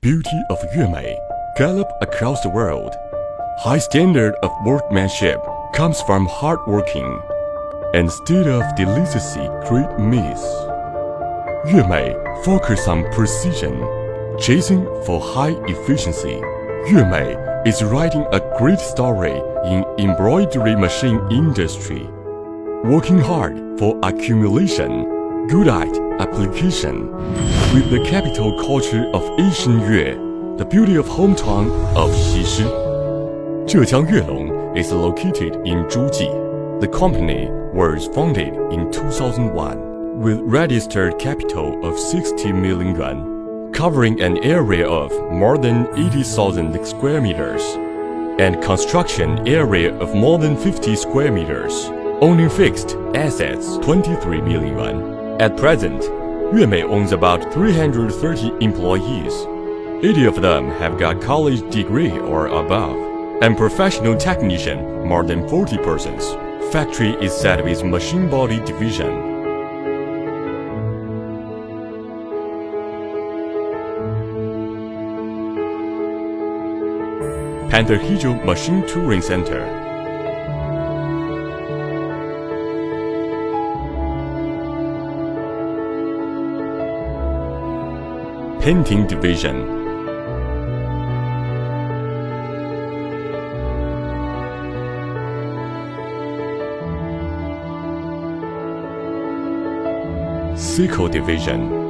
beauty of Yuemei gallop across the world. High standard of workmanship comes from hard working, and state of deliciously great myths. Yuemei focus on precision, chasing for high efficiency. Yuemei is writing a great story in embroidery machine industry, working hard for accumulation, good at application. With the capital culture of Asian Yue, the beauty of hometown of Xishi. Zhejiang Yuelong is located in Zhuji. The company was founded in 2001 with registered capital of 60 million yuan, covering an area of more than 80,000 square meters and construction area of more than 50 square meters, owning fixed assets 23 million yuan. At present, Yuemei owns about 330 employees. 80 of them have got college degree or above, and professional technician more than 40 persons. Factory is set with machine body division. Panther Hijau Machine Touring Center. Painting Division. Sickle Division.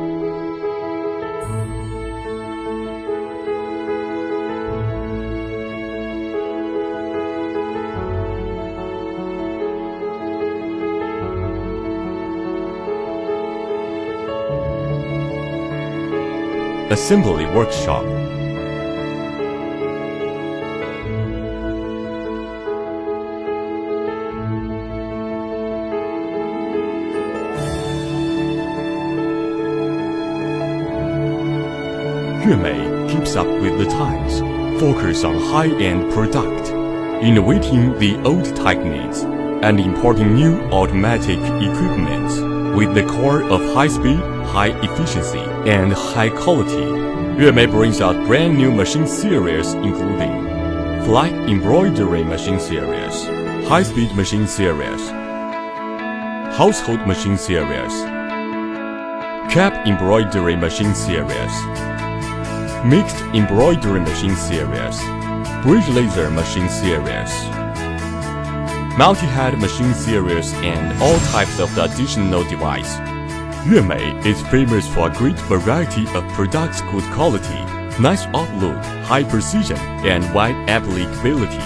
Assembly Workshop. Yuemei keeps up with the times, focus on high-end product, innovating the old techniques, and importing new automatic equipments with the core of high speed, high efficiency, and high quality. Yuemei brings out brand new machine series including flat embroidery machine series, high-speed machine series, household machine series, cap embroidery machine series, mixed embroidery machine series, bridge laser machine series, multi-head machine series, and all types of the additional device. Yuemei is famous for a great variety of products, good quality, nice outlook, high precision, and wide applicability.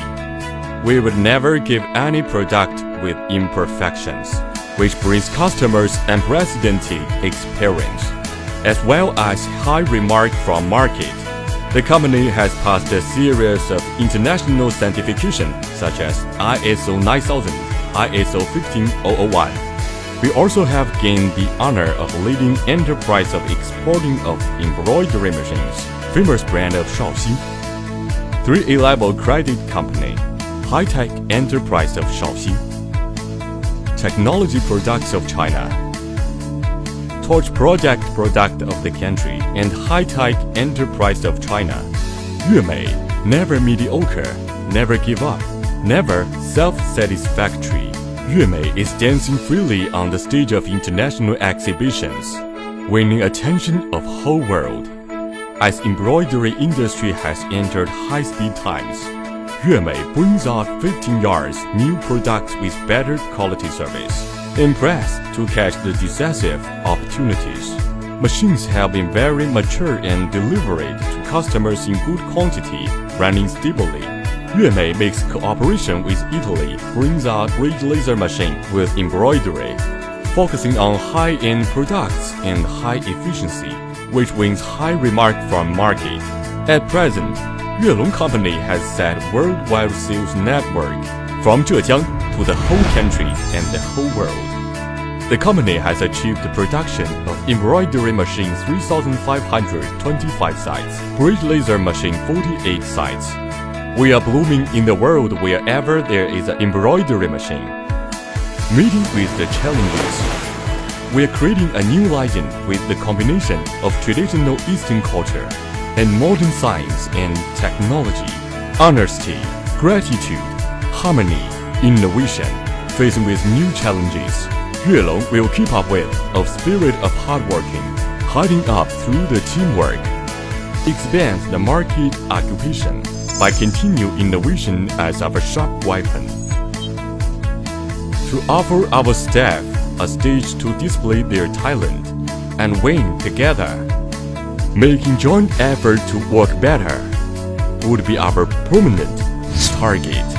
We would never give any product with imperfections, which brings customers unprecedented experience, as well as high remark from market. The company has passed a series of international certification such as ISO 9000, ISO 15001. We also have gained the honor of leading enterprise of exporting of embroidery machines, famous brand of Shaoxi. 3A level credit company, high-tech enterprise of Shaoxi. Technology products of China. Torch project product of the country and high-tech enterprise of China. Yuemei, never mediocre, never give up, never self-satisfactory. Yuemei is dancing freely on the stage of international exhibitions, winning attention of whole world. As embroidery industry has entered high-speed times, Yuemei brings out 15 years new products with better quality service. Impressed to catch the decisive opportunities. Machines have been very mature and delivered to customers in good quantity, running stably. Yuemei makes cooperation with Italy, brings out bridge laser machine with embroidery, focusing on high-end products and high efficiency, which wins high remark from market. At present, Yuelong Company has set worldwide sales network from Zhejiang to the whole country and the whole world. The company has achieved the production of embroidery machine 3,525 sites, bridge laser machine 48 sites. We are blooming in the world wherever there is an embroidery machine. Meeting with the challenges. We are creating a new legend with the combination of traditional Eastern culture and modern science and technology, honesty, gratitude, harmony, innovation. Facing with new challenges, Yuelong will keep up with a spirit of hard working, hiding up through the teamwork, expand the market occupation by continued innovation as our sharp weapon, to offer our staff a stage to display their talent and win together. Making joint effort to work better would be our permanent target.